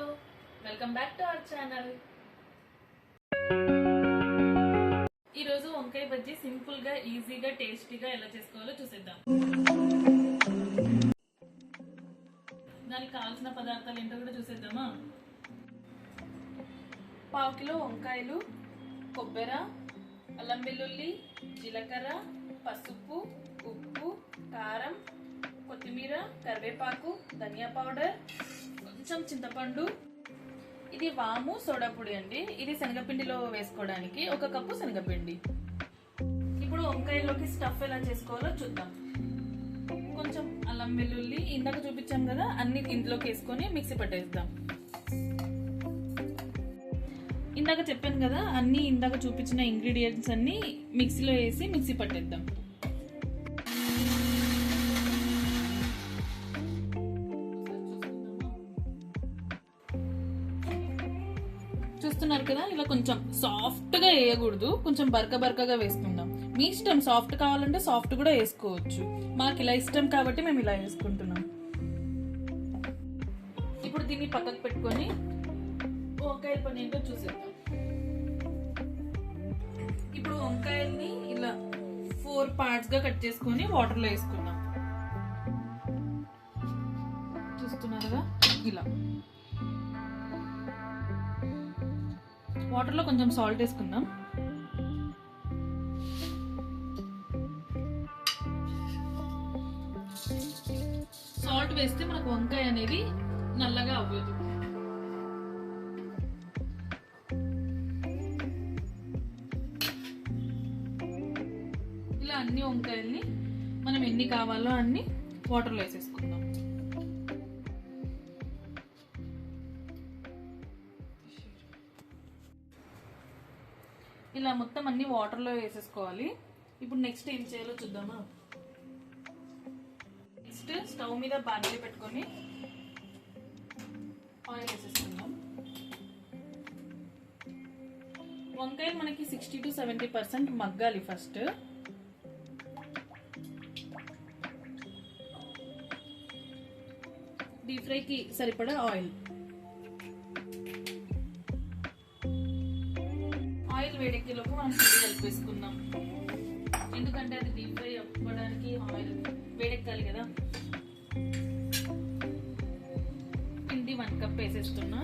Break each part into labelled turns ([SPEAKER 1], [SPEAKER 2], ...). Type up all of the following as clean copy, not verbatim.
[SPEAKER 1] Hello, welcome back to our channel. ఈరోజు వంకాయ bajji simple గా ఈజీగా టేస్టీగా ఎలా చేసుకోవాలో చూసేద్దాం. దానికి కావాల్సిన పదార్థాలు ఏంటో కూడా చూసేద్దామా. పావు కిలో వంకాయలు, కొబ్బరి, అల్లం వెల్లుల్లి, జీలకర్ర, పసుపు, ఉప్పు, కారం, కొత్తిమీర, కరివేపాకు, ధనియా పౌడర్, కొంచెం చింతపండు. ఇది వాము సోడా పొడి అండి. ఇది శనగపిండిలో వేసుకోవడానికి 1 కప్పు శనగపిండి. ఇప్పుడు వంకాయలోకి స్టఫ్ ఎలా చేసుకోవాలో చూద్దాం. కొంచెం అల్లం వెల్లుల్లి ఇందాక చూపించాం కదా, అన్ని ఇంట్లోకి వేసుకొని మిక్సీ పట్టేద్దాం. ఇందాక చెప్పాను కదా, అన్ని ఇందాక చూపించిన ఇంగ్రీడియంట్స్ అన్ని మిక్సీలో వేసి మిక్సీ పట్టేద్దాం. చూస్తున్నారు కదా, ఇలా కొంచెం సాఫ్ట్ గా వేయకూడదు, కొంచెం బరకగా వేసుకుందాం. మీ ఇష్టం, సాఫ్ట్ కావాలంటే సాఫ్ట్ కూడా వేసుకోవచ్చు. మాకు ఇలా ఇష్టం కాబట్టి మేము ఇలా వేసుకుంటున్నాం. ఇప్పుడు దీన్ని పక్కకు పెట్టుకొని వంకాయల పని ఏంటో చూసేద్దాం. ఇప్పుడు వంకాయల్ని ఇలా 4 పార్ట్స్ గా కట్ చేసుకొని వాటర్ లో వేసుకుందాం. చూస్తున్నారుగా, ఇలా వాటర్ లో కొంచెం సాల్ట్ వేసుకుందాం. సాల్ట్ వేస్తే మనకు వంకాయ అనేది నల్లగా అవ్వదు. ఇలా అన్ని వంకాయల్ని మనం ఎన్ని కావాలో అన్ని వాటర్లో వేసేసుకుందాం. ఇలా మొత్తం అన్ని వాటర్లో వేసేసుకోవాలి. ఇప్పుడు నెక్స్ట్ ఏం చేయాలో చూద్దామా. నెక్స్ట్ స్టవ్ మీద బాండీ పెట్టుకొని ఆయిల్ వేసేసుకుందాం. వంకాయలు మనకి 60 to 70% మగ్గాలి. ఫస్ట్ డీప్ ఫ్రైకి సరిపడా ఆయిల్. ఆయిల్ వేడెక్కేలోపు మనం పిండి కలిపేసుకుందాం. ఎందుకంటే అది డీప్ ఫ్రై అవ్వడానికి ఆయిల్ వేడెక్కాలి కదా. పిండి 1 కప్ వేసేస్తున్నా.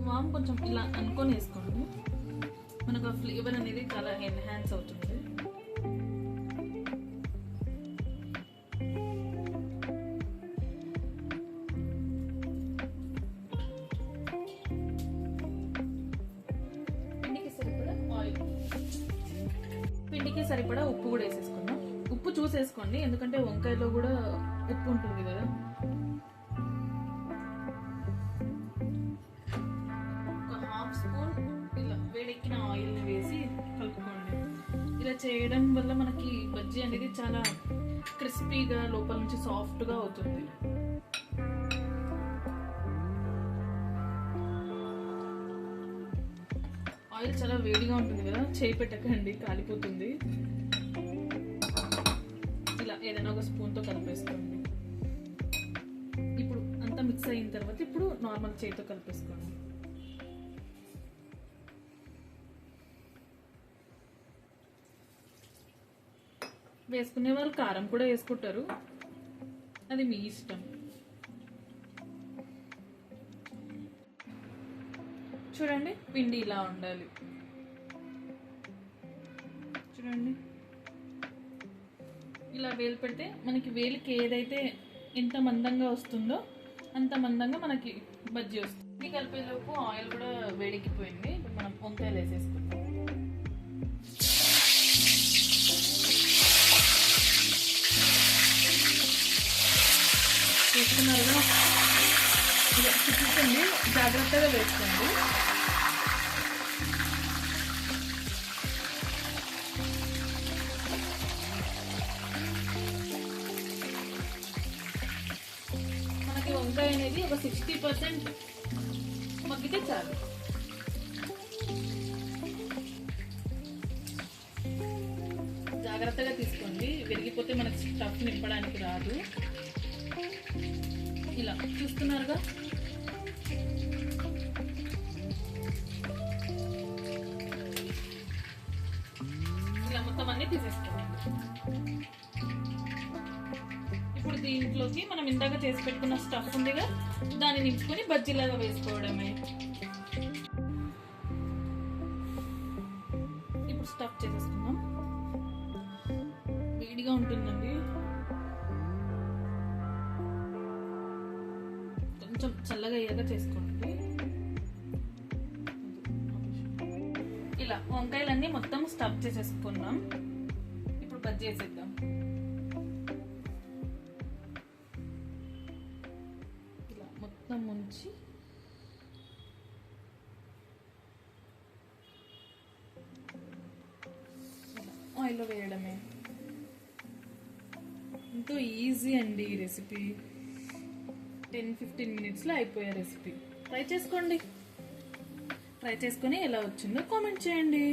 [SPEAKER 1] వామ్ కొంచెం ఇలా అనుకొని వేసుకోండి, మనకు ఆ ఫ్లేవర్ అనేది చాలా ఎన్హాన్స్ అవుతుంది. పిండికి సరిపడా ఉప్పు కూడా వేసేసుకుందాం. ఉప్పు చూసేసుకోండి, ఎందుకంటే వంకాయలో కూడా ఉప్పు ఉంటుంది కదా. ఒక 1/2 స్పూన్ ఇలా వేడెక్కిన ఆయిల్ని వేసి కలుపుకోండి. ఇలా చేయడం వల్ల మనకి బజ్జీ అనేది చాలా క్రిస్పీగా లోపల నుంచి సాఫ్ట్గా అవుతుంది. ఆయిల్ చాలా వేడిగా ఉంటుంది కదా, చేయి పెట్టకండి, కాలిపోతుంది. ఇలా ఏదైనా ఒక స్పూన్తో కలిపేసుకోండి. ఇప్పుడు అంతా మిక్స్ అయిన తర్వాత ఇప్పుడు నార్మల్ చేయితో కలిపేసుకోండి. వేసుకునే వాళ్ళు కారం కూడా వేసుకుంటారు, అది మీ ఇష్టం. చూడండి, పిండి ఇలా ఉండాలి. చూడండి, ఇలా వేలు పెడితే మనకి వేలికి ఏదైతే ఎంత మందంగా వస్తుందో అంత మందంగా మనకి బజ్జీ వస్తుంది. ఇది కలిపేలోపు ఆయిల్ కూడా వేడెక్కిపోయింది. ఇప్పుడు మనం వంకాయలు వేసేసుకుందాం. వేసుకున్నారుగా, చూపించండి, జాగ్రత్తగా వేసుకోండి. మనకి వంకాయ అనేది ఒక 60% మగ్గితే చాలు. జాగ్రత్తగా తీసుకోండి, విరిగిపోతే మనకు స్టఫ్ నింపడానికి రాదు. ఇలా చూస్తున్నారుగా, ఇలా మొత్తం అన్నీ తీసేసుకోండి. ఇప్పుడు దీంట్లోకి మనం ఇందాక చేసి పెట్టుకున్న స్టఫ్ ఉందిగా, దాన్ని నింపుకొని బజ్జీలాగా వేసుకోవడమే. ఇప్పుడు స్టఫ్ చేసేసుకుందాం. వేడిగా ఉంటుందండి, కొంచెం చల్లగా అయ్యాక చేసుకోండి. ఇలా వంకాయలన్నీ మొత్తం స్టఫ్ చేసేసుకున్నాం. ఇప్పుడు బజ్జీ వేసేద్దాం. ఇలా మొత్తం ముంచి ఆయిల్లో వేయడమే. ఎంతో ఈజీ అండి ఈ రెసిపీ. 10-15 మినిట్స్లో అయిపోయే రెసిపీ. ట్రై చేసుకోండి. ట్రై చేసుకొని ఎలా వచ్చిందో కామెంట్ చేయండి.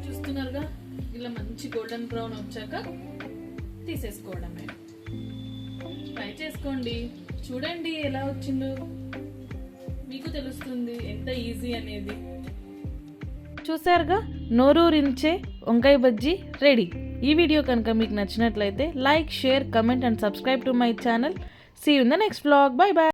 [SPEAKER 1] చూస్తున్నారుగా, ఇలా మంచి గోల్డెన్ బ్రౌన్ వచ్చాక తీసేసుకోవడమే. ట్రై చేసుకోండి, చూడండి ఎలా వచ్చిందో, మీకు తెలుస్తుంది ఎంత ఈజీ అనేది.
[SPEAKER 2] చూసారుగా, నోరూరించే వంకాయ బజ్జీ రెడీ. ఈ వీడియో కనుక మీకు నచ్చినట్లయితే like, share, comment and subscribe to my channel. See you in the next vlog. Bye by.